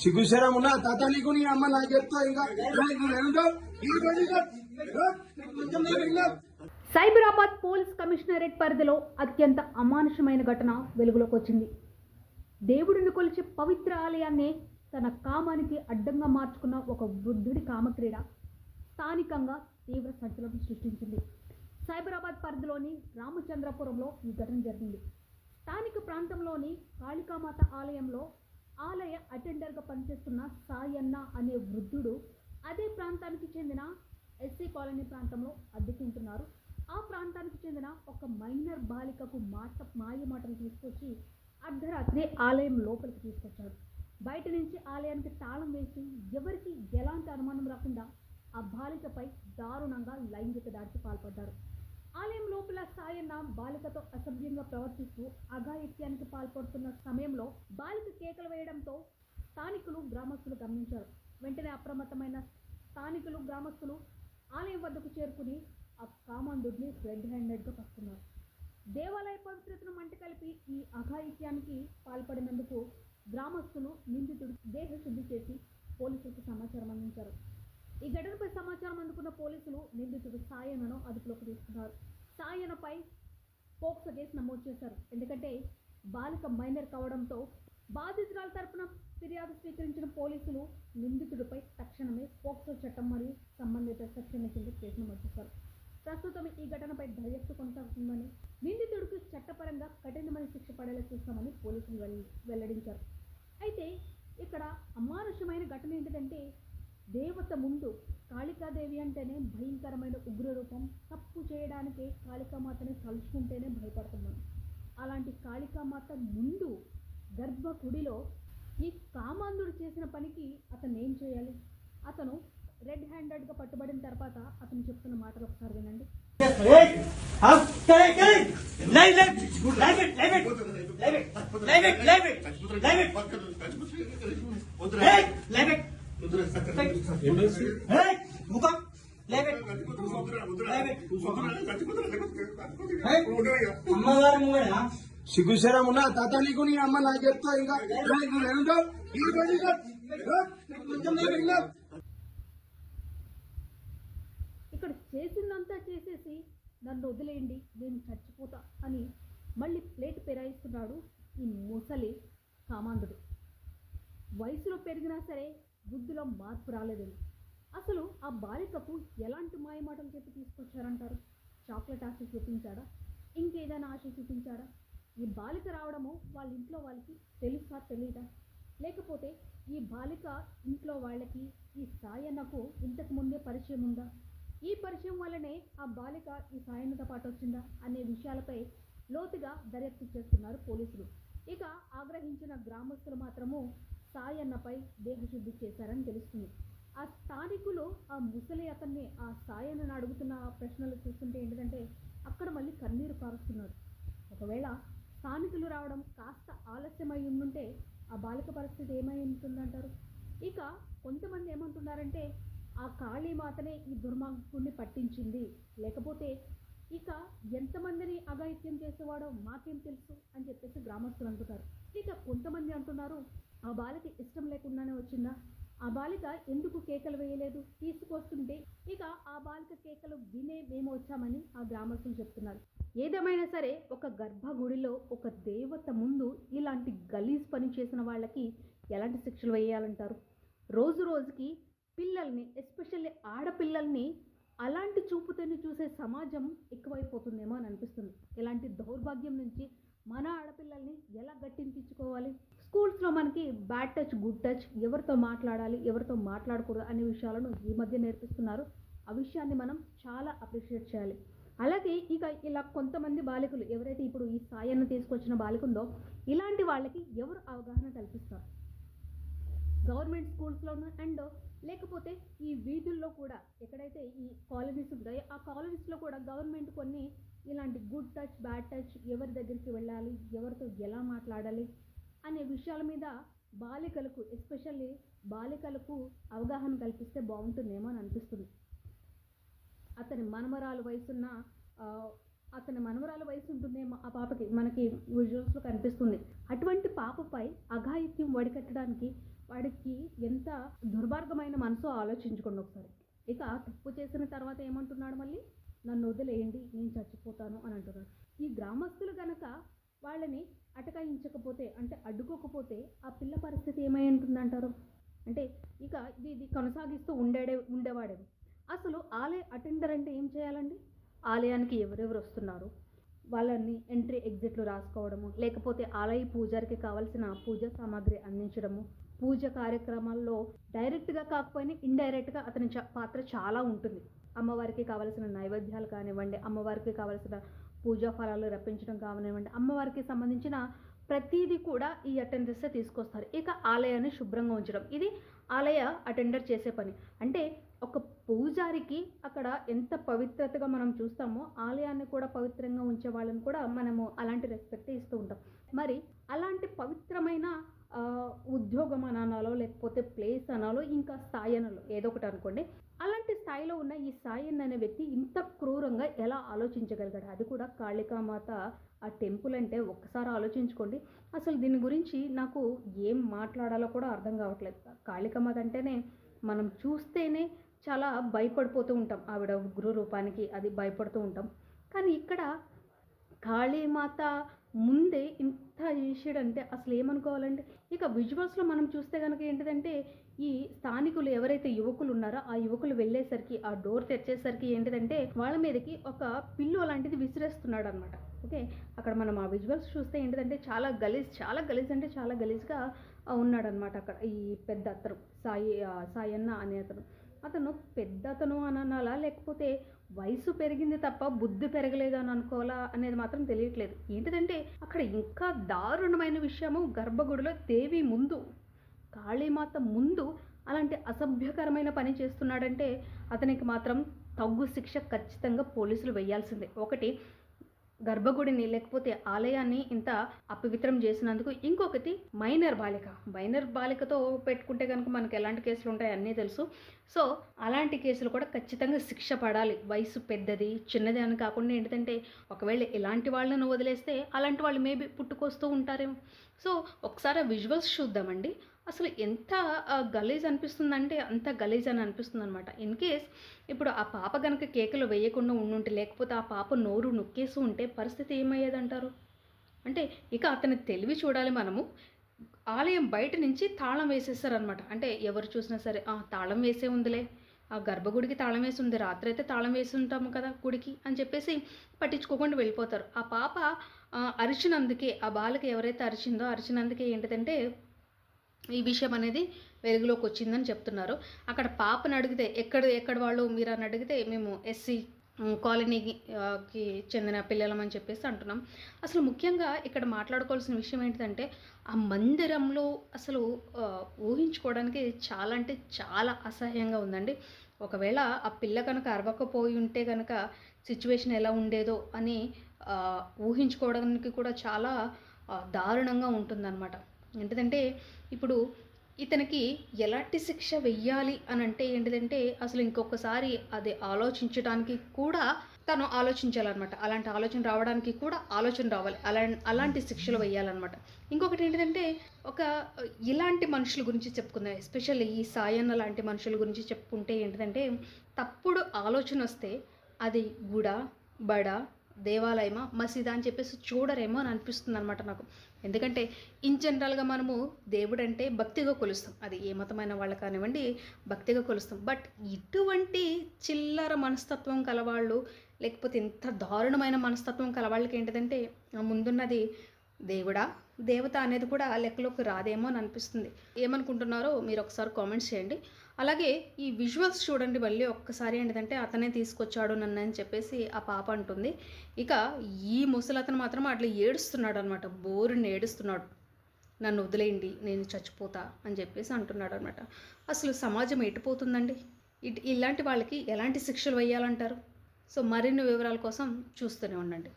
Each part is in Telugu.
సిగ్గుశరం ఉన్నా తాత నీకు నీ అమ్మ నాకు చెప్తా ఇంకా సైబరాబాద్ పోలీస్ కమిషనరేట్ పరిధిలో అత్యంత అమానుషమైన ఘటన వెలుగులోకి వచ్చింది. దేవుడిని కొలిచే పవిత్ర ఆలయాన్ని తన కామానికి అడ్డంగా మార్చుకున్న ఒక వృద్ధుడి కామక్రీడ స్థానికంగా తీవ్ర సంచలనం సృష్టించింది. సైబరాబాద్ పరిధిలోని రామచంద్రపురంలో ఈ ఘటన జరిగింది. స్థానిక ప్రాంతంలోని కాళికామాత ఆలయంలో ఆలయ అటెండర్గా పనిచేస్తున్న సాయన్న అనే వృద్ధుడు అదే ప్రాంతానికి చెందిన ఎస్సీ కాలనీ ప్రాంతంలో అద్దెకుంటున్నారు. ఆ ప్రాంతానికి చెందిన ఒక మైనర్ బాలికకు మాయమాటలు తీసుకొచ్చి అర్ధరాత్రి ఆలయం లోపలికి తీసుకొచ్చారు. బయట నుంచి ఆలయానికి తాళం వేసి ఎవరికి ఎలాంటి అనుమానం రాకుండా ఆ బాలికపై దారుణంగా లైంగిక దాడికి పాల్పడ్డారు. ఆలయం లోపల సాయన్న బాలికతో అసభ్యంగా ప్రవర్తిస్తూ అఘాయిత్యానికి పాల్పడుతున్న సమయంలో బాలిక కేకలు వేయడంతో స్థానికులు గ్రామస్తులు గమనించారు. వెంటనే అప్రమత్తమైన స్థానికులు గ్రామస్తులు ఆలయం వద్దకు చేరుకుని ఆ కామాంధుడిని రెడ్ హ్యాండెడ్గా పట్టుకున్నారు. దేవాలయ పవిత్రతను మంటకలిపి ఈ అఘాయిత్యానికి పాల్పడినందుకు గ్రామస్తులు నిందితుడు దేహశుద్ధి చేసి పోలీసులకు సమాచారం అందించారు. ఈ ఘటనపై సమాచారం అందుకున్న పోలీసులు నిందితుడు సాయనను అదుపులోకి తీసుకున్నారు. సాయనపై పోక్సో కేసు నమోదు చేశారు. ఎందుకంటే బాలిక మైనర్ కావడంతో బాధితురాల తరపున ఫిర్యాదు స్వీకరించిన పోలీసులు నిందితుడిపై తక్షణమే పోక్సో చట్టం మరియు సంబంధిత సెక్షన్ల కింద కేసు నమోదు చేశారు. ప్రస్తుతం ఈ ఘటనపై దర్యాప్తు కొనసాగుతుందని, నిందితుడికి చట్టపరంగా కఠినమైన శిక్ష పడేలా చూస్తామని పోలీసులు వెల్లడించారు. అయితే ఇక్కడ అమానుషమైన ఘటన ఏంటంటే, దేవత ముందు కాళికాదేవి అంటేనే భయంకరమైన ఉగ్రరూపం. తప్పు చేయడానికే కాళికామాతని తలుచుకుంటేనే భయపడుతున్నాం. అలాంటి కాళికామాత ముందు గర్భగుడిలో ఈ కామాంధుడు చేసిన పనికి అతను ఏం చేయాలి? అతను రెడ్ హ్యాండెడ్గా పట్టుబడిన తర్వాత అతను చెప్తున్న మాటలు ఒకసారి వినండి. సిగ్గుశరం ఉన్నా తాత నీకు నీ అమ్మ నాకు చెప్తా ఇంకా ఇక్కడ చేసిందంతా చేసేసి నన్ను వదిలేయండి, నేను చచ్చిపోతా అని మళ్ళీ ప్లేట్ పెరాయిస్తున్నాడు ఈ ముసలి కామాంధుడు. వయసులో పెరిగినా సరే బుద్ధిలో మార్పు రాలేదని. అసలు ఆ బాలికకు ఎలాంటి మాయమాటలు చెప్పి తీసుకొచ్చారంటారు? చాక్లెట్ ఆశ చూపించాడా? ఇంకేదైనా ఆశ చూపించాడా? ఈ బాలిక రావడము వాళ్ళ ఇంట్లో వాళ్ళకి తెలుసా తెలీదా? లేకపోతే ఈ బాలిక ఇంట్లో వాళ్ళకి ఈ సాయన్నకు ఇంతకు ముందే పరిచయం ఉందా? ఈ పరిచయం వల్లనే ఆ బాలిక ఈ సాయన్నతో పాటు వచ్చిందా అనే విషయాలపై లోతుగా దర్యాప్తు చేస్తున్నారు పోలీసులు. ఇక ఆగ్రహించిన గ్రామస్తులు మాత్రము సాయన్నపై దేహశుద్ధి చేశారని తెలుస్తుంది. ఆ స్థానికులు ఆ ముసలి అతన్ని ఆ సాయన్నను అడుగుతున్న ప్రశ్నలు చూస్తుంటే ఏంటంటే అక్కడ మళ్ళీ కన్నీరు కారుస్తున్నారు. ఒకవేళ స్థానికులు రావడం కాస్త ఆలస్యమై ఉండుంటే ఆ బాలిక పరిస్థితి ఏమై ఉంటుందంటారు? ఇక కొంతమంది ఏమంటున్నారంటే ఆ కాళీమాతనే ఈ దుర్మార్గుడిని పట్టించింది, లేకపోతే ఇక ఎంతమందిని అఘాయిత్యం చేసేవాడో మాకేం తెలుసు అని చెప్పేసి గ్రామస్తులు అంటున్నారు. ఇక కొంతమంది అంటున్నారు ఆ బాలిక ఇష్టం లేకుండానే వచ్చిందా, ఆ బాలిక ఎందుకు కేకలు వేయలేదు, తీసుకొస్తుంటే ఇక ఆ బాలిక కేకలు వినే మేము వచ్చామని ఆ గ్రామస్తులు చెప్తున్నారు. ఏదేమైనా సరే ఒక గర్భగుడిలో ఒక దేవత ముందు ఇలాంటి గలీజ్ పని చేసిన వాళ్ళకి ఎలాంటి శిక్షలు వేయాలంటారు? రోజు రోజుకి పిల్లల్ని, ఎస్పెషల్లీ ఆడపిల్లల్ని అలాంటి చూపుతోని చూసే సమాజం ఎక్కువైపోతుందేమో అని అనిపిస్తుంది. ఇలాంటి దౌర్భాగ్యం నుంచి మన ఆడపిల్లల్ని ఎలా గట్టించుకోవాలి? స్కూల్స్లో మనకి బ్యాడ్ టచ్, గుడ్ టచ్, ఎవరితో మాట్లాడాలి, ఎవరితో మాట్లాడకూడదు అనే విషయాలను ఈ మధ్య నేర్పిస్తున్నారు. ఆ విషయాన్ని మనం చాలా అప్రిషియేట్ చేయాలి. అలాగే ఇక ఇలా కొంతమంది బాలికలు ఎవరైతే ఇప్పుడు ఈ సాయన్న తీసుకొచ్చిన బాలిక ఉందో ఇలాంటి వాళ్ళకి ఎవరు అవగాహన కల్పిస్తారు? గవర్నమెంట్ స్కూల్స్లోనూ అండ్ లేకపోతే ఈ వీధుల్లో కూడా ఎక్కడైతే ఈ కాలనీస్ ఉంటాయో ఆ కాలనీస్లో కూడా గవర్నమెంట్ కొన్ని ఇలాంటి గుడ్ టచ్ బ్యాడ్ టచ్, ఎవరి దగ్గరికి వెళ్ళాలి, ఎవరితో ఎలా మాట్లాడాలి అనే విషయాల మీద బాలికలకు, ఎస్పెషల్లీ బాలికలకు అవగాహన కల్పిస్తే బాగుంటుందేమో అని అనిపిస్తుంది. అతని మనమరాలు వయసున్న అతని మనవరాల వయసు ఉంటుందేమో ఆ పాపకి, మనకి విజువల్స్లో కనిపిస్తుంది. అటువంటి పాపపై అఘాయిత్యం వడికట్టడానికి వాడికి ఎంత దుర్మార్గమైన మనసు ఆలోచించుకోండి ఒకసారి. ఇక తప్పు చేసిన తర్వాత ఏమంటున్నాడు మళ్ళీ, నన్ను వదిలేయండి, నేను చచ్చిపోతాను అని అంటున్నాడు. ఈ గ్రామస్తులు కనుక వాళ్ళని అటకాయించకపోతే, అంటే అడ్డుకోకపోతే ఆ పిల్ల పరిస్థితి ఏమై ఉంటుందంటారు? అంటే ఇక ఇది కొనసాగిస్తూ ఉండేవాడేమో. అసలు ఆలయ అటెండర్ అంటే ఏం చేయాలండి? ఆలయానికి ఎవరెవరు వస్తున్నారు వాళ్ళని ఎంట్రీ ఎగ్జిట్లు రాసుకోవడము, లేకపోతే ఆలయ పూజారికి కావాల్సిన పూజా సామాగ్రి అందించడము, పూజ కార్యక్రమాల్లో డైరెక్ట్గా కాకపోయినా ఇండైరెక్ట్గా అతని పాత్ర చాలా ఉంటుంది. అమ్మవారికి కావలసిన నైవేద్యాలు కానివ్వండి, అమ్మవారికి కావలసిన పూజా ఫలాలు రప్పించడం కానివ్వండి, అమ్మవారికి సంబంధించిన ప్రతిదీ కూడా ఈ అటెండర్సే తీసుకొస్తారు. ఇక ఆలయాన్ని శుభ్రంగా ఉంచడం, ఇది ఆలయ అటెండర్ చేసే పని. అంటే ఒక పూజారికి అక్కడ ఎంత పవిత్రతగా మనం చూస్తామో, ఆలయాన్ని కూడా పవిత్రంగా ఉంచే వాళ్ళని కూడా మనము అలాంటి రెస్పెక్ట్ ఇస్తూ ఉంటాం. మరి అలాంటి పవిత్రమైన ఉద్యోగం అనాలో, లేకపోతే ప్లేస్ అనాలో, ఇంకా స్థాయి అనాలో, ఏదో ఒకటి అనుకోండి. అలాంటి స్థాయిలో ఉన్న ఈ సాయన్ అనే వ్యక్తి ఇంత క్రూరంగా ఎలా ఆలోచించగలిగాడు? అది కూడా కాళికామాత ఆ టెంపుల్ అంటే ఒక్కసారి ఆలోచించుకోండి. అసలు దీని గురించి నాకు ఏం మాట్లాడాలో కూడా అర్థం కావట్లేదు. కాళికామాత అంటేనే మనం చూస్తేనే చాలా భయపడిపోతూ ఉంటాం, ఆవిడ ఉగ్ర రూపానికి అది భయపడుతూ ఉంటాం. కానీ ఇక్కడ కాళీమాత ముందే ఇంత చేసాడంటే అసలు ఏమనుకోవాలండి? ఇక విజువల్స్లో మనం చూస్తే కనుక ఏంటిదంటే, ఈ స్థానికులు ఎవరైతే యువకులు ఉన్నారో ఆ యువకులు వెళ్ళేసరికి, ఆ డోర్ తెరిచేసరికి ఏంటిదంటే వాళ్ళ మీదకి ఒక పిల్లో లాంటిది విసిరేస్తున్నాడు అనమాట. ఓకే, అక్కడ మనం ఆ విజువల్స్ చూస్తే ఏంటిదంటే చాలా గలీజ్ అంటే చాలా గలీజ్గా ఉన్నాడనమాట. అక్కడ ఈ పెద్ద అతను సాయన్న అనే అతను పెద్ద అతను అని అనాలా, లేకపోతే వయసు పెరిగింది తప్ప బుద్ధి పెరగలేదు అని అనుకోవాలా అనేది మాత్రం తెలియట్లేదు. ఏంటిదంటే అక్కడ ఇంకా దారుణమైన విషయము, గర్భగుడిలో దేవి ముందు, కాళీమాత ముందు అలాంటి అసభ్యకరమైన పని చేస్తున్నాడంటే అతనికి మాత్రం తగ్గు శిక్ష ఖచ్చితంగా పోలీసులు వేయాల్సిందే. ఒకటి, గర్భగుడిని లేకపోతే ఆలయాన్ని ఇంత అపవిత్రం చేసినందుకు. ఇంకొకటి, మైనర్ బాలికతో పెట్టుకుంటే కనుక మనకి ఎలాంటి కేసులు ఉంటాయి అన్నీ తెలుసు. సో అలాంటి కేసులు కూడా ఖచ్చితంగా శిక్ష పడాలి. వయసు పెద్దది చిన్నది అని కాకుండా ఏంటంటే, ఒకవేళ ఇలాంటి వాళ్ళను వదిలేస్తే అలాంటి వాళ్ళు మేబీ పుట్టుకొస్తూ ఉంటారేమో. సో ఒకసారి విజువల్స్ చూద్దామండి. అసలు ఎంత గలీజ్ అనిపిస్తుందంటే అంత గలీజ్ అని అనిపిస్తుంది అనమాట. ఇన్ కేస్ ఇప్పుడు ఆ పాప కనుక కేకలు వేయకుండా ఉండుంటే, లేకపోతే ఆ పాప నోరు నొక్కేసి ఉంటే పరిస్థితి ఏమయ్యేదంటారు? అంటే ఇక అతని తెలివి చూడాలి మనము. ఆలయం బయట నుంచి తాళం వేసేస్తారనమాట. అంటే ఎవరు చూసినా సరే తాళం వేసే ఉందిలే, ఆ గర్భగుడికి తాళం వేసి ఉంది, రాత్రి అయితే తాళం వేసి ఉంటాము కదా గుడికి అని చెప్పేసి పట్టించుకోకుండా వెళ్ళిపోతారు. ఆ పాప అరిచినందుకే, ఆ బాలిక ఎవరైతే అరిచిందో అరిచినందుకే ఏంటిదంటే ఈ విషయం అనేది వెలుగులోకి వచ్చిందని చెప్తున్నారు. అక్కడ పాపను అడిగితే ఎక్కడ వాళ్ళు మీరు అని అడిగితే, మేము ఎస్సీ కాలనీకి చెందిన పిల్లలమని చెప్పేసి అంటున్నాం. అసలు ముఖ్యంగా ఇక్కడ మాట్లాడుకోవాల్సిన విషయం ఏంటంటే, ఆ మందిరంలో అసలు ఊహించుకోవడానికి చాలా అంటే చాలా అసహ్యంగా ఉందండి. ఒకవేళ ఆ పిల్ల కనుక అరవకపోయి ఉంటే కనుక సిచ్యువేషన్ ఎలా ఉండేదో అని ఊహించుకోవడానికి కూడా చాలా దారుణంగా ఉంటుందన్నమాట. ఏంటిదంటే ఇప్పుడు ఇతనికి ఎలాంటి శిక్ష వెయ్యాలి అని అంటే ఏంటిదంటే, అసలు ఇంకొకసారి అది ఆలోచించడానికి కూడా తను ఆలోచించాలన్నమాట. అలాంటి ఆలోచన రావడానికి కూడా ఆలోచన రావాలి, అలాంటి శిక్షలు వేయాలన్నమాట. ఇంకొకటి ఏంటిదంటే, ఇలాంటి మనుషుల గురించి చెప్పుకుందాం, ఎస్పెషల్లీ ఈ సాయన్న లాంటి మనుషుల గురించి చెప్పుకుంటే ఏంటిదంటే, తప్పుడు ఆలోచన వస్తే అది గుడ బడ దేవాలయమా మసీదా అని చెప్పేసి చూడరేమో అని అనిపిస్తుంది అనమాట నాకు. ఎందుకంటే ఇన్ జనరల్గా మనము దేవుడు అంటే భక్తిగా కొలుస్తాం, అది ఏ మతమైన వాళ్ళు కానివ్వండి భక్తిగా కొలుస్తాం. బట్ ఇటువంటి చిల్లర మనస్తత్వం కలవాళ్ళు, లేకపోతే ఇంత దారుణమైన మనస్తత్వం కలవాళ్ళకి ఏంటిదంటే ముందున్నది దేవుడా దేవత అనేది కూడా లెక్కలోకి రాదేమో అని అనిపిస్తుంది. ఏమనుకుంటున్నారో మీరు ఒకసారి కామెంట్స్ చేయండి. అలాగే ఈ విజువల్స్ చూడండి మళ్ళీ ఒక్కసారి. ఏంటంటే అతనే తీసుకొచ్చాడు నన్ను అని చెప్పేసి ఆ పాప అంటుంది. ఇక ఈ ముసలతను మాత్రం అట్లా ఏడుస్తున్నాడు అనమాట, బోరుని ఏడుస్తున్నాడు, నన్ను వదిలేయండి నేను చచ్చిపోతా అని చెప్పేసి అంటున్నాడు అనమాట. అసలు సమాజం ఎటుపోతుందండి? ఇలాంటి వాళ్ళకి ఎలాంటి శిక్షలు వేయాలంటారు? సో మరిన్ని వివరాల కోసం చూస్తూనే ఉండండి.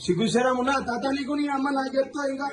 సిగ్గుశరం ఉన్నా తాత నీకు నీ అమ్మ నాకు చెప్తా ఇంకా